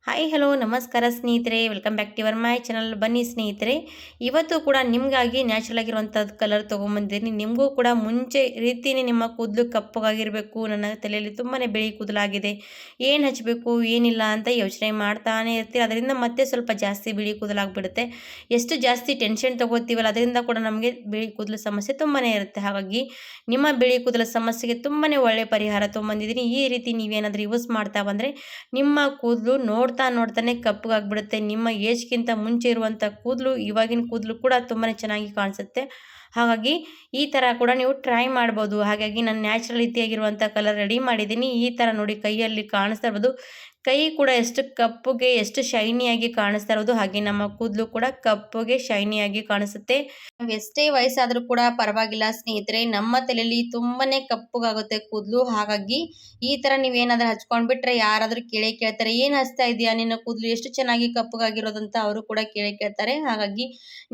Hi hello ನಮಸ್ಕಾರ ಸ್ನೇಹಿತರೆ, welcome back to your my channel. ಬನ್ನಿ ಸ್ನೇಹಿತರೆ, ಇವತ್ತು ಕೂಡ ನಿಮಗಾಗಿ ನ್ಯಾಚುರಲ್ ಆಗಿರುವಂಥದ್ದು ಕಲರ್ ತೊಗೊಂಬಂದಿದ್ದೀನಿ. ನಿಮಗೂ ಕೂಡ ಮುಂಚೆ ರೀತಿಯೇ ನಿಮ್ಮ ಕೂದಲು ಕಪ್ಪಗಾಗಿರಬೇಕು, ನನ್ನ ತಲೆಯಲ್ಲಿ ತುಂಬಾ ಬಿಳಿ ಕೂದಲಾಗಿದೆ, ಏನು ಹಚ್ಚಬೇಕು ಏನಿಲ್ಲ ಅಂತ ಯೋಚನೆ ಮಾಡ್ತಾನೆ ಇರ್ತೀರಿ. ಅದರಿಂದ ಮತ್ತೆ ಸ್ವಲ್ಪ ಜಾಸ್ತಿ ಬಿಳಿ ಕೂದಲಾಗ್ಬಿಡುತ್ತೆ. ಎಷ್ಟು ಜಾಸ್ತಿ ಟೆನ್ಷನ್ ತೊಗೋತೀವಲ್ಲ ಅದರಿಂದ ಕೂಡ ನಮಗೆ ಬಿಳಿ ಕೂದಲು ಸಮಸ್ಯೆ ತುಂಬಾ ಇರುತ್ತೆ. ಹಾಗಾಗಿ ನಿಮ್ಮ ಬಿಳಿ ಕೂದಲ ಸಮಸ್ಯೆಗೆ ತುಂಬಾ ಒಳ್ಳೆ ಪರಿಹಾರ ತೊಗೊಂಬಂದಿದ್ದೀನಿ. ಈ ರೀತಿ ನೀವೇನಾದರೂ ಯೂಸ್ ಮಾಡ್ತಾ ಬಂದರೆ ನಿಮ್ಮ ಕೂದಲು ನೋಡ್ತಾನೆ ಕಪ್ಪಗಾಗ್ಬಿಡುತ್ತೆ. ನಿಮ್ಮ ಏಜ್ಗಿಂತ ಮುಂಚೆ ಇರುವಂಥ ಕೂದಲು ಇವಾಗಿನ ಕೂದಲು ಕೂಡ ತುಂಬಾ ಚೆನ್ನಾಗಿ ಕಾಣಿಸುತ್ತೆ. ಹಾಗಾಗಿ ಈ ಥರ ಕೂಡ ನೀವು ಟ್ರೈ ಮಾಡ್ಬೋದು. ಹಾಗಾಗಿ ನಾನು ನ್ಯಾಚುರಲ್ ರೀತಿಯಾಗಿರುವಂಥ ಕಲರ್ ರೆಡಿ ಮಾಡಿದ್ದೀನಿ. ಈ ಥರ ನೋಡಿ ಕೈಯಲ್ಲಿ ಕಾಣಿಸ್ತಾ ಇರ್ಬೋದು. ಕೈ ಕೂಡ ಎಷ್ಟು ಕಪ್ಪುಗೆ ಎಷ್ಟು ಶೈನಿಯಾಗಿ ಕಾಣಿಸ್ತಾ ಇರೋದು, ಹಾಗೆ ನಮ್ಮ ಕೂದಲು ಕೂಡ ಕಪ್ಪುಗೆ ಶೈನಿಯಾಗಿ ಕಾಣಿಸುತ್ತೆ. ನಾವು ಎಷ್ಟೇ ವಯಸ್ಸಾದರೂ ಕೂಡ ಪರವಾಗಿಲ್ಲ ಸ್ನೇಹಿತರೆ, ನಮ್ಮ ತಲೆಯಲ್ಲಿ ತುಂಬಾನೇ ಕಪ್ಪುಗಾಗುತ್ತೆ ಕೂದಲು. ಹಾಗಾಗಿ ಈ ಥರ ನೀವೇನಾದ್ರೂ ಹಚ್ಕೊಂಡ್ಬಿಟ್ರೆ ಯಾರಾದರೂ ಕೇಳ್ತಾರೆ, ಏನು ಹಚ್ತಾ ಇದೆಯಾ ನಿನ್ನ ಕೂದಲು ಎಷ್ಟು ಚೆನ್ನಾಗಿ ಕಪ್ಪುಗಾಗಿರೋದಂತ ಅವರು ಕೂಡ ಕೇಳ್ತಾರೆ. ಹಾಗಾಗಿ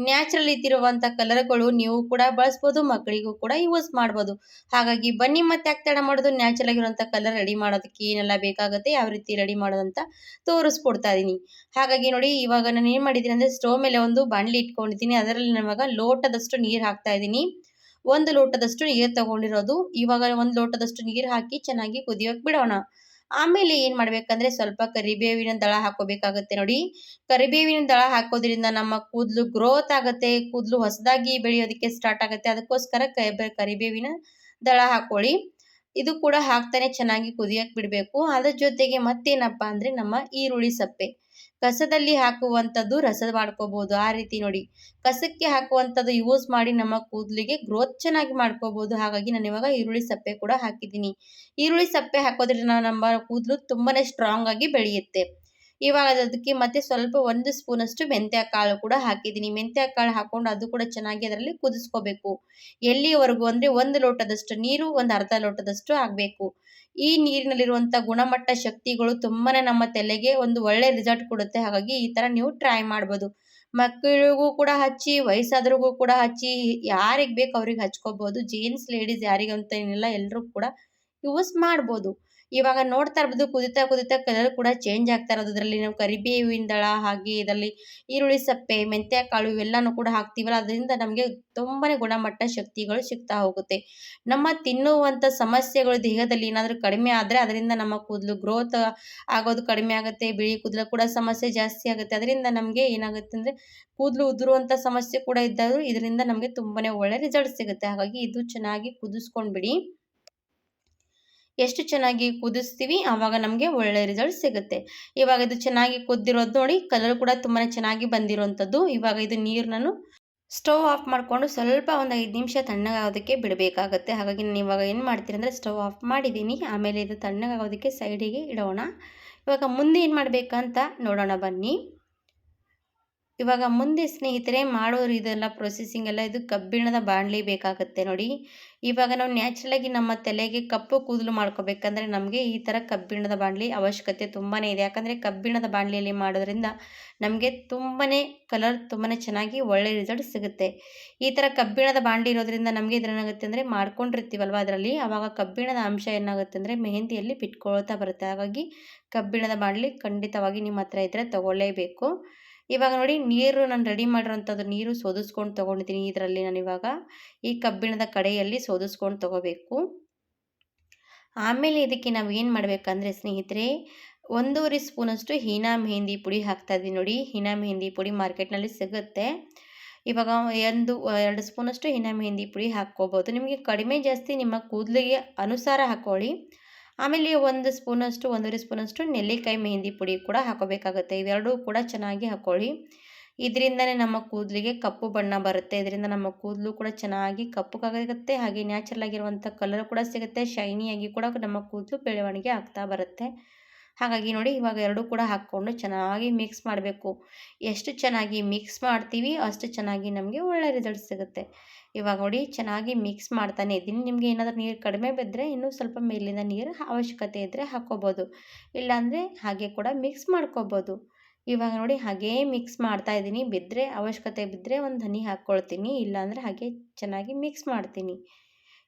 ನ್ಯಾಚುರಲ್ ಇದ್ದಿರುವಂಥ ಕಲರ್ಗಳು ನೀವು ಕೂಡ ಬಳಸ್ಬೋದು, ಮಕ್ಕಳಿಗೂ ಕೂಡ ಯೂಸ್ ಮಾಡ್ಬೋದು. ಹಾಗಾಗಿ ಬನ್ನಿ ಮತ್ತೆ ಯಾಕೆ ತಡ ಮಾಡೋದು, ನ್ಯಾಚುರಲ್ ಆಗಿರುವಂಥ ಕಲರ್ ರೆಡಿ ಮಾಡೋದಕ್ಕೆ ಏನೆಲ್ಲ ಬೇಕಾಗುತ್ತೆ, ಯಾವ ರೀತಿ ರೆಡಿ ಮಾಡೋದಂತ ತೋರಿಸ್ಕೊಡ್ತಾ ಇದ್ದೀನಿ. ಹಾಗಾಗಿ ನೋಡಿ, ಇವಾಗ ನಾನು ಏನು ಮಾಡಿದ್ದೀನಿ ಅಂದರೆ ಸ್ಟವ್ ಮೇಲೆ ಒಂದು ಬಾಣಲಿ ಇಟ್ಕೊಂಡಿದ್ದೀನಿ. ಅದರಲ್ಲಿ ನಾನು ಇವಾಗ ಲೋಟದಷ್ಟು ನೀರು ಹಾಕ್ತಾ ಇದ್ದೀನಿ. 1 ಲೋಟದಷ್ಟು ನೀರು ತಗೊಂಡಿರೋದು. ಇವಾಗ 1 ಲೋಟದಷ್ಟು ನೀರು ಹಾಕಿ ಚೆನ್ನಾಗಿ ಕುದಿಯೋಕೆ ಬಿಡೋಣ. ಆಮೇಲೆ ಏನು ಮಾಡಬೇಕಂದ್ರೆ ಸ್ವಲ್ಪ ಕರಿಬೇವಿನ ದಳ ಹಾಕೋಬೇಕಾಗುತ್ತೆ. ನೋಡಿ, ಕರಿಬೇವಿನ ದಳ ಹಾಕೋದ್ರಿಂದ ನಮ್ಮ ಕೂದಲು ಗ್ರೋತ್ ಆಗುತ್ತೆ, ಕೂದಲು ಹೊಸದಾಗಿ ಬೆಳೆಯೋದಕ್ಕೆ ಸ್ಟಾರ್ಟ್ ಆಗುತ್ತೆ. ಅದಕ್ಕೋಸ್ಕರ ಕರಿಬೇವಿನ ದಳ ಹಾಕೊಳ್ಳಿ. ಇದು ಕೂಡ ಹಾಕ್ತಾನೆ ಚೆನ್ನಾಗಿ ಕುದಿಯಕ್ಕೆ ಬಿಡಬೇಕು. ಅದ್ರ ಜೊತೆಗೆ ಮತ್ತೇನಪ್ಪ ಅಂದರೆ ನಮ್ಮ ಈರುಳ್ಳಿ ಸಪ್ಪೆ, ಕಸದಲ್ಲಿ ಹಾಕುವಂಥದ್ದು ರಸ ಮಾಡ್ಕೋಬಹುದು. ಆ ರೀತಿ ನೋಡಿ, ಕಸಕ್ಕೆ ಹಾಕುವಂಥದ್ದು ಯೂಸ್ ಮಾಡಿ ನಮ್ಮ ಕೂದಲಿಗೆ ಗ್ರೋತ್ ಚೆನ್ನಾಗಿ ಮಾಡ್ಕೋಬಹುದು. ಹಾಗಾಗಿ ನಾನು ಇವಾಗ ಈರುಳ್ಳಿ ಸಪ್ಪೆ ಕೂಡ ಹಾಕಿದ್ದೀನಿ. ಈರುಳ್ಳಿ ಸಪ್ಪೆ ಹಾಕೋದ್ರಿಂದ ನಮ್ಮ ಕೂದಲು ತುಂಬಾನೇ ಸ್ಟ್ರಾಂಗ್ ಆಗಿ ಬೆಳೆಯುತ್ತೆ. ಇವಾಗ ಅದಕ್ಕೆ ಮತ್ತೆ ಸ್ವಲ್ಪ 1 ಸ್ಪೂನಷ್ಟು ಮೆಂತ್ಯ ಕಾಳು ಕೂಡ ಹಾಕಿದ್ದೀನಿ. ಮೆಂತ್ಯ ಕಾಳು ಹಾಕೊಂಡು ಅದು ಕೂಡ ಚೆನ್ನಾಗಿ ಅದರಲ್ಲಿ ಕುದಿಸ್ಕೋಬೇಕು. ಎಲ್ಲಿವರೆಗೂ ಅಂದರೆ 1 ಲೋಟದಷ್ಟು ನೀರು, ಒಂದು ಅರ್ಧ ಲೋಟದಷ್ಟು ಆಗಬೇಕು. ಈ ನೀರಿನಲ್ಲಿರುವಂಥ ಗುಣಮಟ್ಟ ಶಕ್ತಿಗಳು ತುಂಬಾನೇ ನಮ್ಮ ತಲೆಗೆ ಒಂದು ಒಳ್ಳೆ ರಿಸಲ್ಟ್ ಕೊಡುತ್ತೆ. ಹಾಗಾಗಿ ಈ ಥರ ನೀವು ಟ್ರೈ ಮಾಡ್ಬೋದು. ಮಕ್ಕಳಿಗೂ ಕೂಡ ಹಚ್ಚಿ, ವಯಸ್ಸಾದ್ರಿಗೂ ಕೂಡ ಹಚ್ಚಿ, ಯಾರಿಗೆ ಬೇಕು ಅವ್ರಿಗೆ ಹಚ್ಕೋಬಹುದು. ಜೆಂಟ್ಸ್ ಲೇಡೀಸ್ ಯಾರಿಗಂತ ಏನಿಲ್ಲ, ಎಲ್ಲರೂ ಕೂಡ ಯೂಸ್ ಮಾಡ್ಬೋದು. ಇವಾಗ ನೋಡ್ತಾ ಇರ್ಬೋದು, ಕುದಿತಾ ಕುದಿತಾ ಕಲರ್ ಕೂಡ ಚೇಂಜ್ ಆಗ್ತಾ ಇರೋದು. ಇದರಲ್ಲಿ ನಾವು ಕರಿಬೇವಿನ ದಳ, ಹಾಗೆ ಇದರಲ್ಲಿ ಈರುಳ್ಳಿ ಸಪ್ಪೆ, ಮೆಂತ್ಯ ಕಾಳು ಇವೆಲ್ಲನೂ ಕೂಡ ಹಾಕ್ತೀವಲ್ಲ, ಅದರಿಂದ ನಮಗೆ ತುಂಬಾನೇ ಗುಣಮಟ್ಟ ಶಕ್ತಿಗಳು ಸಿಗ್ತಾ ಹೋಗುತ್ತೆ. ನಮ್ಮ ತಿನ್ನುವಂಥ ಸಮಸ್ಯೆಗಳು ದೇಹದಲ್ಲಿ ಏನಾದರೂ ಕಡಿಮೆ ಆದರೆ ಅದರಿಂದ ನಮ್ಮ ಕೂದಲು ಗ್ರೋತ್ ಆಗೋದು ಕಡಿಮೆ ಆಗುತ್ತೆ. ಬಿಳಿ ಕೂದಲು ಕೂಡ ಸಮಸ್ಯೆ ಜಾಸ್ತಿ ಆಗುತ್ತೆ. ಅದರಿಂದ ನಮಗೆ ಏನಾಗುತ್ತೆ ಅಂದರೆ ಕೂದಲು ಉದುರುವಂಥ ಸಮಸ್ಯೆ ಕೂಡ ಇದ್ದರೂ ಇದರಿಂದ ನಮಗೆ ತುಂಬಾನೇ ಒಳ್ಳೆ ರಿಸಲ್ಟ್ ಸಿಗುತ್ತೆ. ಹಾಗಾಗಿ ಇದು ಚೆನ್ನಾಗಿ ಕುದಿಸ್ಕೊಂಡ್ಬಿಡಿ. ಎಷ್ಟು ಚೆನ್ನಾಗಿ ಕುದಿಸ್ತೀವಿ ಆವಾಗ ನಮಗೆ ಒಳ್ಳೆ ರಿಸಲ್ಟ್ ಸಿಗುತ್ತೆ. ಇವಾಗ ಇದು ಚೆನ್ನಾಗಿ ಕುದ್ದಿರೋದು ನೋಡಿ, ಕಲರ್ ಕೂಡ ತುಂಬಾ ಚೆನ್ನಾಗಿ ಬಂದಿರುವಂಥದ್ದು. ಇವಾಗ ಇದು ನೀರು ನಾನು ಸ್ಟವ್ ಆಫ್ ಮಾಡಿಕೊಂಡು ಸ್ವಲ್ಪ ಒಂದು 5 ನಿಮಿಷ ತಣ್ಣಗಾಗೋದಕ್ಕೆ ಬಿಡಬೇಕಾಗತ್ತೆ. ಹಾಗಾಗಿ ನಾನು ಇವಾಗ ಏನು ಮಾಡ್ತೀನಿ ಅಂದರೆ ಸ್ಟವ್ ಆಫ್ ಮಾಡಿದ್ದೀನಿ. ಆಮೇಲೆ ಇದು ತಣ್ಣಗಾಗೋದಕ್ಕೆ ಸೈಡಿಗೆ ಇಡೋಣ. ಇವಾಗ ಮುಂದೆ ಏನು ಮಾಡಬೇಕಂತ ನೋಡೋಣ ಬನ್ನಿ. ಇವಾಗ ಮುಂದೆ ಸ್ನೇಹಿತರೆ ಮಾಡೋರು ಇದೆಲ್ಲ ಪ್ರೊಸೆಸಿಂಗ್ ಎಲ್ಲ, ಇದು ಕಬ್ಬಿಣದ ಬಾಣಲಿ ಬೇಕಾಗುತ್ತೆ ನೋಡಿ. ಇವಾಗ ನಾವು ನ್ಯಾಚುರಲಾಗಿ ನಮ್ಮ ತಲೆಗೆ ಕಪ್ಪು ಕೂದಲು ಮಾಡ್ಕೋಬೇಕಂದ್ರೆ ನಮಗೆ ಈ ಥರ ಕಬ್ಬಿಣದ ಬಾಣಲಿ ಅವಶ್ಯಕತೆ ತುಂಬಾ ಇದೆ. ಯಾಕಂದರೆ ಕಬ್ಬಿಣದ ಬಾಣಲಿಯಲ್ಲಿ ಮಾಡೋದ್ರಿಂದ ನಮಗೆ ತುಂಬಾ ಕಲರ್ ತುಂಬಾ ಚೆನ್ನಾಗಿ ಒಳ್ಳೆ ರಿಸಲ್ಟ್ ಸಿಗುತ್ತೆ. ಈ ಥರ ಕಬ್ಬಿಣದ ಬಾಣಲಿ ಇರೋದ್ರಿಂದ ನಮಗೆ ಇದ್ರೇನಾಗುತ್ತೆ ಅಂದರೆ ಮಾಡ್ಕೊಂಡಿರ್ತೀವಲ್ವ ಅದರಲ್ಲಿ, ಆವಾಗ ಕಬ್ಬಿಣದ ಅಂಶ ಏನಾಗುತ್ತೆ ಅಂದರೆ ಮೆಹಂದಿಯಲ್ಲಿ ಬಿಟ್ಕೊಳ್ತಾ ಬರುತ್ತೆ. ಹಾಗಾಗಿ ಕಬ್ಬಿಣದ ಬಾಣಲಿ ಖಂಡಿತವಾಗಿ ನಿಮ್ಮ ಹತ್ರ ಇದ್ದರೆ ತಗೊಳ್ಳೇಬೇಕು. ಇವಾಗ ನೋಡಿ, ನೀರು ನಾನು ರೆಡಿ ಮಾಡಿರೋಂಥದ್ದು ನೀರು ಸೋದಿಸ್ಕೊಂಡು ತೊಗೊಂಡಿದ್ದೀನಿ. ಇದರಲ್ಲಿ ನಾನು ಇವಾಗ ಈ ಕಬ್ಬಿಣದ ಕಡೆಯಲ್ಲಿ ಸೋದಿಸ್ಕೊಂಡು ತೊಗೋಬೇಕು. ಆಮೇಲೆ ಇದಕ್ಕೆ ನಾವು ಏನು ಮಾಡಬೇಕಂದ್ರೆ ಸ್ನೇಹಿತರೆ, 1.5 ಸ್ಪೂನಷ್ಟು ಹೀನಾ ಮೆಹಂದಿ ಪುಡಿ ಹಾಕ್ತಾ ಇದ್ದೀನಿ ನೋಡಿ. ಹೀನಾ ಮೆಹಂದಿ ಪುಡಿ ಮಾರ್ಕೆಟ್ನಲ್ಲಿ ಸಿಗುತ್ತೆ. ಇವಾಗ 2 ಸ್ಪೂನಷ್ಟು ಹೀನಾ ಮೆಹಂದಿ ಪುಡಿ ಹಾಕ್ಕೋಬೋದು. ನಿಮಗೆ ಕಡಿಮೆ ಜಾಸ್ತಿ ನಿಮ್ಮ ಕೂದಲಿಗೆ ಅನುಸಾರ ಹಾಕ್ಕೊಳ್ಳಿ. ಆಮೇಲೆ 1 ಸ್ಪೂನಷ್ಟು 1.5 ಸ್ಪೂನಷ್ಟು ನೆಲ್ಲಿಕಾಯಿ ಮೆಹಂದಿ ಪುಡಿ ಕೂಡ ಹಾಕೋಬೇಕಾಗುತ್ತೆ. ಇವೆರಡೂ ಕೂಡ ಚೆನ್ನಾಗಿ ಹಾಕ್ಕೊಳ್ಳಿ. ಇದರಿಂದನೇ ನಮ್ಮ ಕೂದಲಿಗೆ ಕಪ್ಪು ಬಣ್ಣ ಬರುತ್ತೆ. ಇದರಿಂದ ನಮ್ಮ ಕೂದಲು ಕೂಡ ಚೆನ್ನಾಗಿ ಕಪ್ಪುಗಾಗುತ್ತೆ. ಹಾಗೆ ನ್ಯಾಚುರಲ್ ಆಗಿರುವಂಥ ಕಲರ್ ಕೂಡ ಸಿಗುತ್ತೆ. ಶೈನಿಯಾಗಿ ಕೂಡ ನಮ್ಮ ಕೂದಲು ಬೆಳವಣಿಗೆ ಆಗ್ತಾ ಬರುತ್ತೆ. ಹಾಗಾಗಿ ನೋಡಿ, ಇವಾಗ ಎರಡೂ ಕೂಡ ಹಾಕ್ಕೊಂಡು ಚೆನ್ನಾಗಿ ಮಿಕ್ಸ್ ಮಾಡಬೇಕು. ಎಷ್ಟು ಚೆನ್ನಾಗಿ ಮಿಕ್ಸ್ ಮಾಡ್ತೀವಿ ಅಷ್ಟು ಚೆನ್ನಾಗಿ ನಮಗೆ ಒಳ್ಳೆ ರಿಸಲ್ಟ್ ಸಿಗುತ್ತೆ. ಇವಾಗ ನೋಡಿ, ಚೆನ್ನಾಗಿ ಮಿಕ್ಸ್ ಮಾಡ್ತಾನೆ ಇದ್ದೀನಿ. ನಿಮಗೆ ಏನಾದರೂ ನೀರು ಕಡಿಮೆ ಬಿದ್ದರೆ ಇನ್ನೂ ಸ್ವಲ್ಪ ಮೇಲಿಂದ ನೀರು ಅವಶ್ಯಕತೆ ಇದ್ದರೆ ಹಾಕ್ಕೋಬೋದು, ಇಲ್ಲಾಂದರೆ ಹಾಗೆ ಕೂಡ ಮಿಕ್ಸ್ ಮಾಡ್ಕೋಬೋದು. ಇವಾಗ ನೋಡಿ, ಹಾಗೇ ಮಿಕ್ಸ್ ಮಾಡ್ತಾ ಇದ್ದೀನಿ. ಬಿದ್ದರೆ ಅವಶ್ಯಕತೆ ಬಿದ್ದರೆ ಒಂದು ಹನಿ ಹಾಕ್ಕೊಳ್ತೀನಿ, ಇಲ್ಲಾಂದರೆ ಹಾಗೆ ಚೆನ್ನಾಗಿ ಮಿಕ್ಸ್ ಮಾಡ್ತೀನಿ.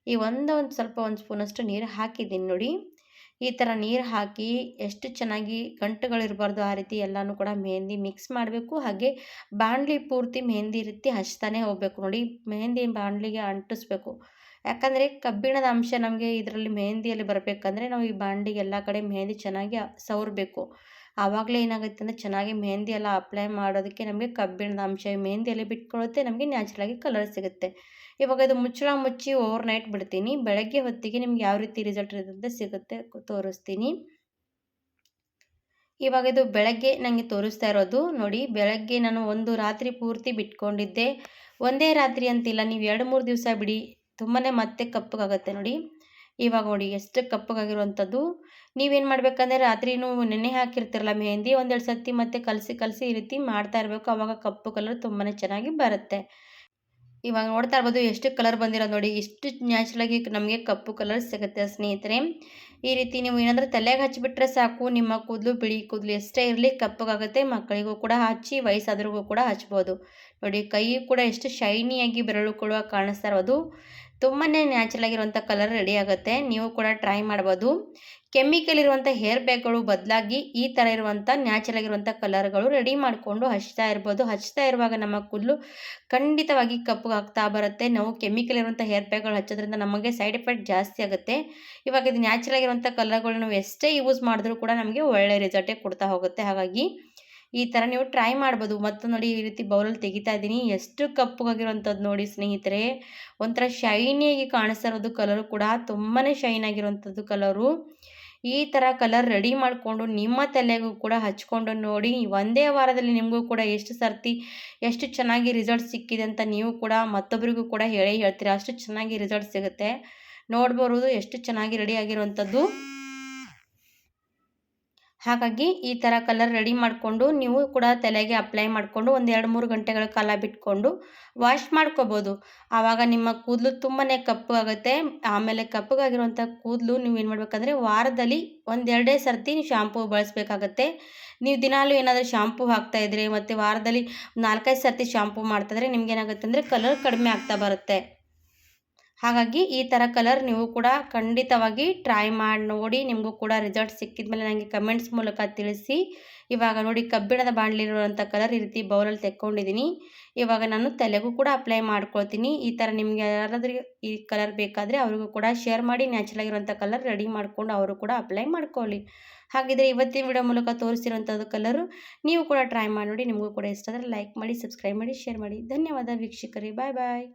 ಈ ಒಂದು ಸ್ವಲ್ಪ 1 ಸ್ಪೂನಷ್ಟು ನೀರು ಹಾಕಿದ್ದೀನಿ ನೋಡಿ. ಈ ಥರ ನೀರು ಹಾಕಿ ಎಷ್ಟು ಚೆನ್ನಾಗಿ ಗಂಟುಗಳಿರಬಾರ್ದು ಆ ರೀತಿ ಎಲ್ಲನೂ ಕೂಡ ಮೆಹಂದಿ ಮಿಕ್ಸ್ ಮಾಡಬೇಕು. ಹಾಗೆ ಬಾಣಲಿ ಪೂರ್ತಿ ಮೆಹಂದಿ ರೀತಿ ಹಚ್ತಾನೆ ಹೋಗಬೇಕು ನೋಡಿ. ಮೆಹಂದಿ ಬಾಣಲಿಗೆ ಅಂಟಿಸ್ಬೇಕು. ಯಾಕಂದರೆ ಕಬ್ಬಿಣದ ಅಂಶ ನಮಗೆ ಇದರಲ್ಲಿ ಮೆಹಂದಿಯಲ್ಲಿ ಬರಬೇಕಂದ್ರೆ ನಾವು ಈ ಬಾಣಲಿಗೆ ಎಲ್ಲ ಕಡೆ ಮೆಹಂದಿ ಚೆನ್ನಾಗಿ ಸವರಬೇಕು. ಆವಾಗಲೇ ಏನಾಗುತ್ತೆ ಅಂದರೆ ಚೆನ್ನಾಗಿ ಮೆಹಂದಿ ಎಲ್ಲ ಅಪ್ಲೈ ಮಾಡೋದಕ್ಕೆ ನಮಗೆ ಕಬ್ಬಿಣದ ಅಂಶ ಮೆಹಂದಿಯಲ್ಲಿ ಬಿಟ್ಕೊಳ್ಳುತ್ತೆ, ನಮಗೆ ನ್ಯಾಚುರಲಾಗಿ ಕಲರ್ ಸಿಗುತ್ತೆ. ಇವಾಗ ಇದು ಮುಚ್ಚಳ ಮುಚ್ಚಿ ಓವರ್ ನೈಟ್ ಬಿಡ್ತೀನಿ. ಬೆಳಗ್ಗೆ ಹೊತ್ತಿಗೆ ನಿಮ್ಗೆ ಯಾವ ರೀತಿ ರಿಸಲ್ಟ್ ಇರುತ್ತೆ ಸಿಗುತ್ತೆ ತೋರಿಸ್ತೀನಿ. ಇವಾಗ ಇದು ಬೆಳಗ್ಗೆ ನನಗೆ ತೋರಿಸ್ತಾ ಇರೋದು ನೋಡಿ. ಬೆಳಗ್ಗೆ ನಾನು ಒಂದು ರಾತ್ರಿ ಪೂರ್ತಿ ಬಿಟ್ಕೊಂಡಿದ್ದೆ. ಒಂದೇ ರಾತ್ರಿ ಅಂತಿಲ್ಲ, ನೀವು 2-3 ದಿವಸ ಬಿಡಿ, ತುಂಬಾ ಮತ್ತೆ ಕಪ್ಪಗಾಗುತ್ತೆ ನೋಡಿ. ಇವಾಗ ನೋಡಿ ಎಷ್ಟು ಕಪ್ಪಗಾಗಿರುವಂಥದ್ದು. ನೀವೇನು ಮಾಡಬೇಕಂದ್ರೆ ರಾತ್ರಿನೂ ನೆನೆ ಹಾಕಿರ್ತಿರಲ್ಲ ಮೆಹಂದಿ, ಒಂದೆರಡು ಸರ್ತಿ ಮತ್ತೆ ಕಲಸಿ ಈ ರೀತಿ ಮಾಡ್ತಾ ಇರಬೇಕು. ಆವಾಗ ಕಪ್ಪು ಕಲರ್ ತುಂಬಾ ಚೆನ್ನಾಗಿ ಬರುತ್ತೆ. ಇವಾಗ ನೋಡ್ತಾ ಇರ್ಬೋದು ಎಷ್ಟು ಕಲರ್ ಬಂದಿರೋದು ನೋಡಿ. ಇಷ್ಟು ನ್ಯಾಚುರಲಾಗಿ ನಮಗೆ ಕಪ್ಪು ಕಲರ್ ಸಿಗುತ್ತೆ ಸ್ನೇಹಿತರೆ. ಈ ರೀತಿ ನೀವು ಏನಾದರೂ ತಲೆಗೆ ಹಚ್ಚಿಬಿಟ್ರೆ ಸಾಕು, ನಿಮ್ಮ ಕೂದಲು ಬಿಳಿ ಕೂದಲು ಎಷ್ಟೇ ಇರಲಿ ಕಪ್ಪಗಾಗುತ್ತೆ. ಮಕ್ಕಳಿಗೂ ಕೂಡ ಹಚ್ಚಿ, ವಯಸ್ಸಾದ್ರಿಗೂ ಕೂಡ ಹಚ್ಬೋದು ನೋಡಿ. ಕೈ ಕೂಡ ಎಷ್ಟು ಶೈನಿಯಾಗಿ ಬೆರಳು ಕೂಡ ಕಾಣಿಸ್ತಾ ಇರೋದು. ತುಂಬಾ ನ್ಯಾಚುರಲ್ ಆಗಿರುವಂಥ ಕಲರ್ ರೆಡಿ ಆಗುತ್ತೆ. ನೀವು ಕೂಡ ಟ್ರೈ ಮಾಡ್ಬೋದು. ಕೆಮಿಕಲ್ ಇರುವಂಥ ಹೇರ್ ಬ್ಯಾಗ್ಗಳು ಬದಲಾಗಿ ಈ ಥರ ಇರುವಂಥ ನ್ಯಾಚುರಲ್ ಆಗಿರುವಂಥ ಕಲರ್ಗಳು ರೆಡಿ ಮಾಡಿಕೊಂಡು ಹಚ್ತಾ ಇರ್ಬೋದು. ಹಚ್ತಾ ಇರುವಾಗ ನಮ್ಮ ಕೂದಲು ಖಂಡಿತವಾಗಿ ಕಪ್ಪಗಾಗ್ತಾ ಬರುತ್ತೆ. ನಾವು ಕೆಮಿಕಲ್ ಇರುವಂಥ ಹೇರ್ ಬ್ಯಾಗ್ಗಳು ಹಚ್ಚೋದ್ರಿಂದ ನಮಗೆ ಸೈಡ್ ಎಫೆಕ್ಟ್ ಜಾಸ್ತಿ ಆಗುತ್ತೆ. ಇವಾಗ ಇದು ನ್ಯಾಚುರಲ್ ಆಗಿರುವಂಥ ಕಲರ್ಗಳು ನಾವು ಎಷ್ಟೇ ಯೂಸ್ ಮಾಡಿದ್ರೂ ಕೂಡ ನಮಗೆ ಒಳ್ಳೆ ರಿಸಲ್ಟೇ ಕೊಡ್ತಾ ಹೋಗುತ್ತೆ. ಹಾಗಾಗಿ ಈ ಥರ ನೀವು ಟ್ರೈ ಮಾಡ್ಬೋದು. ಮತ್ತು ನೋಡಿ ಈ ರೀತಿ ಬೌಲಲ್ಲಿ ತೆಗಿತಾ ಇದ್ದೀನಿ. ಎಷ್ಟು ಕಪ್ಪಗಾಗಿರುವಂಥದ್ದು ನೋಡಿ ಸ್ನೇಹಿತರೆ. ಒಂಥರ ಶೈನಿಯಾಗಿ ಕಾಣಿಸ್ತಾ ಇರೋದು ಕಲರು ಕೂಡ ತುಂಬಾ ಶೈನ್ ಆಗಿರುವಂಥದ್ದು ಕಲರು. ಈ ಥರ ಕಲರ್ ರೆಡಿ ಮಾಡಿಕೊಂಡು ನಿಮ್ಮ ತಲೆಗೂ ಕೂಡ ಹಚ್ಕೊಂಡು ನೋಡಿ. ಒಂದೇ ವಾರದಲ್ಲಿ ನಿಮಗೂ ಕೂಡ ಎಷ್ಟು ಚೆನ್ನಾಗಿ ರಿಸಲ್ಟ್ ಸಿಕ್ಕಿದೆ ಅಂತ ನೀವು ಕೂಡ ಮತ್ತೊಬ್ಬರಿಗೂ ಕೂಡ ಹೇಳ್ತೀರಾ. ಅಷ್ಟು ಚೆನ್ನಾಗಿ ರಿಸಲ್ಟ್ ಸಿಗುತ್ತೆ. ನೋಡ್ಬೋದು ಎಷ್ಟು ಚೆನ್ನಾಗಿ ರೆಡಿ ಆಗಿರುವಂಥದ್ದು. ಹಾಗಾಗಿ ಈ ಥರ ಕಲರ್ ರೆಡಿ ಮಾಡಿಕೊಂಡು ನೀವು ಕೂಡ ತಲೆಗೆ ಅಪ್ಲೈ ಮಾಡಿಕೊಂಡು ಒಂದು 2-3 ಗಂಟೆಗಳ ಕಾಲ ಬಿಟ್ಕೊಂಡು ವಾಶ್ ಮಾಡ್ಕೋಬೋದು. ಆವಾಗ ನಿಮ್ಮ ಕೂದಲು ತುಂಬಾ ಕಪ್ಪಗಾಗುತ್ತೆ. ಆಮೇಲೆ ಕಪ್ಪಗಾಗಿರುವಂಥ ಕೂದಲು ನೀವೇನು ಮಾಡಬೇಕಂದ್ರೆ ವಾರದಲ್ಲಿ 1-2 ಸರ್ತಿ ಶಾಂಪೂ ಬಳಸಬೇಕಾಗತ್ತೆ. ನೀವು ದಿನಾಲೂ ಏನಾದರೂ ಶಾಂಪೂ ಹಾಕ್ತಾಯಿದ್ರೆ ಮತ್ತು ವಾರದಲ್ಲಿ 4-5 ಸರ್ತಿ ಶಾಂಪೂ ಮಾಡ್ತಾಯಿದ್ರೆ ನಿಮ್ಗೇನಾಗುತ್ತೆ ಅಂದರೆ ಕಲರ್ ಕಡಿಮೆ ಆಗ್ತಾ ಬರುತ್ತೆ. ಹಾಗಾಗಿ ಈ ಥರ ಕಲರ್ ನೀವು ಕೂಡ ಖಂಡಿತವಾಗಿ ಟ್ರೈ ಮಾಡಿ ನೋಡಿ. ನಿಮಗೂ ಕೂಡ ರಿಸಲ್ಟ್ ಸಿಕ್ಕಿದ ಮೇಲೆ ನನಗೆ ಕಮೆಂಟ್ಸ್ ಮೂಲಕ ತಿಳಿಸಿ. ಇವಾಗ ನೋಡಿ ಕಬ್ಬಿಣದ ಬಾಣಲಿರುವಂಥ ಕಲರ್ ಈ ರೀತಿ ಬೌಲಲ್ಲಿ ತೆಕ್ಕೊಂಡಿದ್ದೀನಿ. ಇವಾಗ ನಾನು ತಲೆಗೂ ಕೂಡ ಅಪ್ಲೈ ಮಾಡ್ಕೊಳ್ತೀನಿ. ಈ ಥರ ನಿಮಗೆ ಯಾರಾದರೂ ಈ ಕಲರ್ ಬೇಕಾದರೆ ಅವ್ರಿಗೂ ಕೂಡ ಶೇರ್ ಮಾಡಿ. ನ್ಯಾಚುರಲ್ ಆಗಿರುವಂಥ ಕಲರ್ ರೆಡಿ ಮಾಡಿಕೊಂಡು ಅವರು ಕೂಡ ಅಪ್ಲೈ ಮಾಡ್ಕೊಳ್ಳಿ. ಹಾಗಿದ್ರೆ ಇವತ್ತಿನ ವಿಡಿಯೋ ಮೂಲಕ ತೋರಿಸಿರುವಂಥದ್ದು ಕಲರು ನೀವು ಕೂಡ ಟ್ರೈ ಮಾಡಿ ನೋಡಿ. ನಿಮಗೂ ಕೂಡ ಇಷ್ಟ ಆದರೆ ಲೈಕ್ ಮಾಡಿ, ಸಬ್ಸ್ಕ್ರೈಬ್ ಮಾಡಿ, ಶೇರ್ ಮಾಡಿ. ಧನ್ಯವಾದ ವೀಕ್ಷಕರೇ. ಬಾಯ್ ಬಾಯ್.